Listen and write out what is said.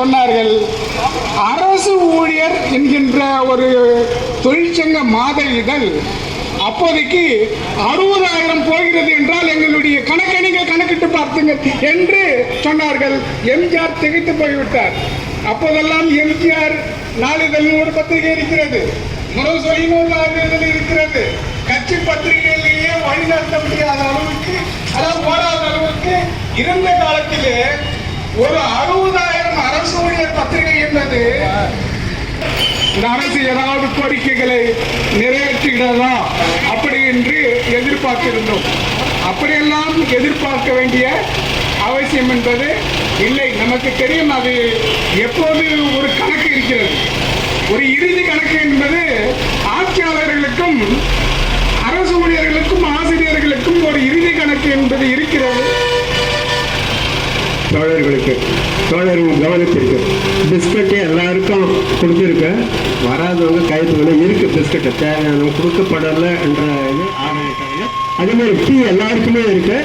சொன்னார்கள், அரசு ஊழியர் என்கின்ற ஒரு தொழிற்சங்க மாத இதழ் அப்போதைக்கு 60,000 போகிறது என்றால் எங்களுடைய கணக்கை நீங்கள் கணக்கிட்டு பார்த்துங்க என்று சொன்னார்கள். எம்ஜிஆர் திகைத்து போய்விட்டார். அப்போதெல்லாம் எம்ஜிஆர் நாளிதழ் ஒரு பத்திரிகை இருக்கிறது, முரசொலின்னு ஒரு நாளிதழ் இருக்கிறது. கட்சி பத்திரிகையிலேயே வழிநடத்த முடியாத அளவுக்கு, அதாவது ஓடாத அளவுக்கு இருந்த காலத்திலே ஒரு 60,000 அரசு ஊழியர் பத்திரிகை என்பது இந்த அரசு ஏதாவது கோரிக்கைகளை நிறைவேற்றுகிறதா அப்படி என்று எதிர்பார்த்திருந்தோம். அப்படியெல்லாம் எதிர்பார்க்க வேண்டிய அவசியம் என்பது இல்லை. நமக்கு தெரியும், அது எப்போது ஒரு கணக்கு இருக்கிறது. ஒரு இறுதி கணக்கு என்பது ஆட்சியாளர்களுக்கும் அரசு ஊழியர்களுக்கும் ஆசிரியர்களுக்கும் ஒரு இறுதி கணக்கு என்பது இருக்கிறது. தோழர்கள் கவனிச்சிருக்கு, பிஸ்கட்டு எல்லாருக்கும் கொடுத்துருக்க, வராதவங்க கைத்தொழில இருக்கு. பிஸ்கட்டை தேவையான கொடுக்கப்படலை என்ற இது ஆரம்பித்தாங்க. அதே மாதிரி டீ எல்லாருக்குமே இருக்கு.